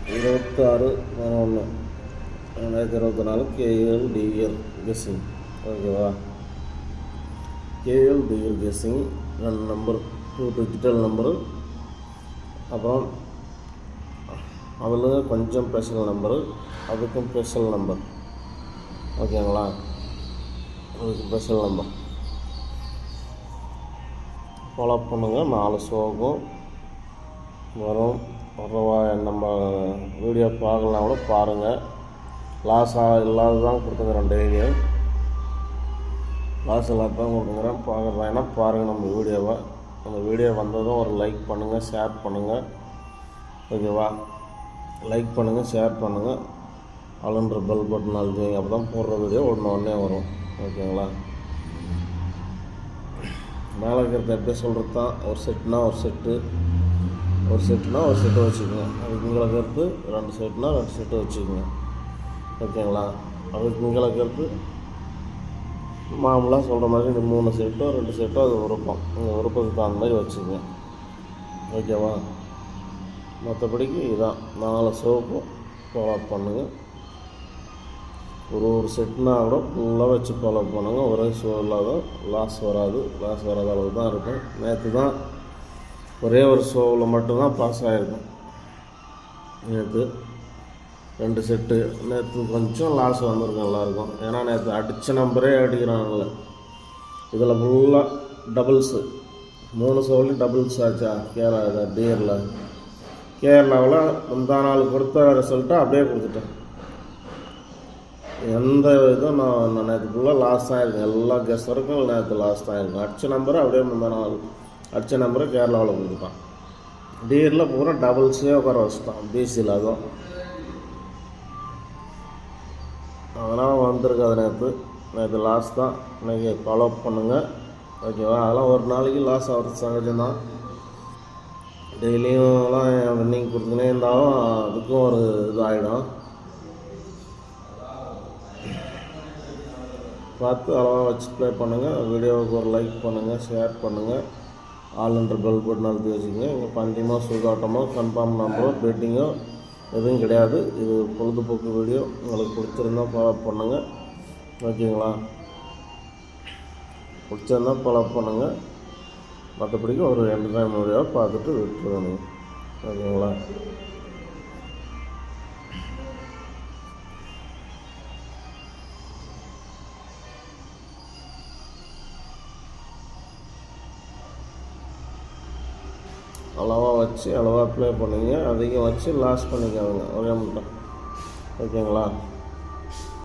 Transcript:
26/11/2024 KLDL guessing. ஓகேவா? KLDL guessing 2 number, 2 digital number. அப்புறம் அதில் கொஞ்சம் ஸ்பெஷல் நம்பரு, அதுக்கும் ஸ்பெஷல் நம்பர். ஓகேங்களா? அதுக்கு ஸ்பெஷல் நம்பர் ஃபாலோ பண்ணுங்கள். 4 ஷோக்கும் வரும். நம்ம வீடியோ பார்க்கலாம் கூட பாருங்கள். லாஸ் இல்லாத தான் கொடுத்துக்கிறேன். டெய்லியும் லாஸ் இல்லாத தான் கொடுத்துக்கிறேன். பார்க்குறேன்னா பாருங்கள் நம்ம வீடியோவை. நம்ம வீடியோ வந்ததும் ஒரு லைக் பண்ணுங்கள், ஷேர் பண்ணுங்கள். ஓகேவா? லைக் பண்ணுங்கள், ஷேர் பண்ணுங்கள். ஆளுன்ற பெல் பட்டன் அழுத்துவீங்க. அப்போ தான் போடுற வீடியோ உடனே வரும். ஓகேங்களா? மேலே இருக்கிறத எப்படி சொல்கிறது தான், ஒரு செட்டுனா ஒரு செட்டு வச்சுக்கோங்க. அதுக்கு இங்கே இருக்கிறது 2 செட்டுனா 2 செட்டு வச்சுக்கோங்க. ஓகேங்களா? அதுக்கு இங்கே இருக்கிறது மாமூலாக சொல்கிற மாதிரி இந்த 3 செட்டோ 2 செட்டோ அது உறுப்பம். இந்த உறுப்புக்கு தகுந்த மாதிரி வச்சுக்கோங்க. ஓகேவா? மற்றபடிக்கு இதுதான் 4 ஷோக்கும் ஃபாலோ பண்ணுங்கள். ஒரு செட்னா கூட ஃபுல்லாக வச்சு ஃபாலோ பண்ணுங்கள். ஒரே ஷோ இல்லாத லாஸ் வராத அளவு தான் இருக்கும். நேற்று தான் ஒரே ஒரு ஷோவில் மட்டும்தான் பாஸ் ஆகிருக்கும். நேற்று 2 செட்டு. நேற்று கொஞ்சம் லாஸ் வந்திருக்கும் எல்லாருக்கும். ஏன்னா நேற்று அடித்த நம்பரே அடிக்கிறாங்கல்ல. இதில் ஃபுல்லாக டபுள்ஸு, 3 ஷோவிலையும் டபுள்ஸ் ஆச்சா. கேரளாவில் முந்தா நாள் கொடுத்த ரிசல்ட்டை அப்படியே கொடுத்துட்டேன். எந்த இதுவும் நான் நேற்று ஃபுல்லாக லாஸ் தான் இருக்கேன். எல்லா கெஸ்டருக்கும் நேற்று லாஸ் தான் இருக்கேன். அடித்த நம்பரை அப்படியே முந்தா நாள் அடித்த நம்பரை கேரளாவில் கொடுத்துட்டான். டியரில் பூரா டபுள்ஸே உட்கார வச்சுட்டான். பிசியில் அதுவும் அதனால் வந்திருக்காது. நேற்று லாஸ் தான். இன்றைக்கி ஃபாலோ பண்ணுங்கள். ஓகேவா? அதெல்லாம் ஒரு நாளைக்கு லாஸ் ஆகிறது சகஜம்தான். டெய்லியும்லாம் ரன்னிங் கொடுத்துனே இருந்தாலும் அதுக்கும் ஒரு இதாகிடும். பார்த்து அளவாக வச்சு ப்ளே பண்ணுங்கள். வீடியோவுக்கு ஒரு லைக் பண்ணுங்கள், ஷேர் பண்ணுங்கள். ஆளுன்ற பெல் பட்டன் அழுத்தி வச்சுக்கோங்க. இங்கே பந்தயமோ சூதாட்டமோ கன்ஃபார்ம் நம்பரோ பெட்டிங்கோ எதுவும் கிடையாது. இது பொழுதுபோக்கு வீடியோ. உங்களுக்கு பிடிச்சிருந்தால் ஃபாலோ பண்ணுங்கள். ஓகேங்களா? பிடிச்சிருந்தால் ஃபாலோ பண்ணுங்கள். மற்றபடிக்கு ஒரு என்டர்டைன்மெண்ட் வீடியோவை பார்த்துட்டு விட்டுருங்க. ஓகேங்களா? அளவாக ப்ளே பண்ணுங்க. அதிகம் வச்சு லாஸ் பண்ணிக்காதுங்க ஒரே மட்டும். ஓகேங்களா?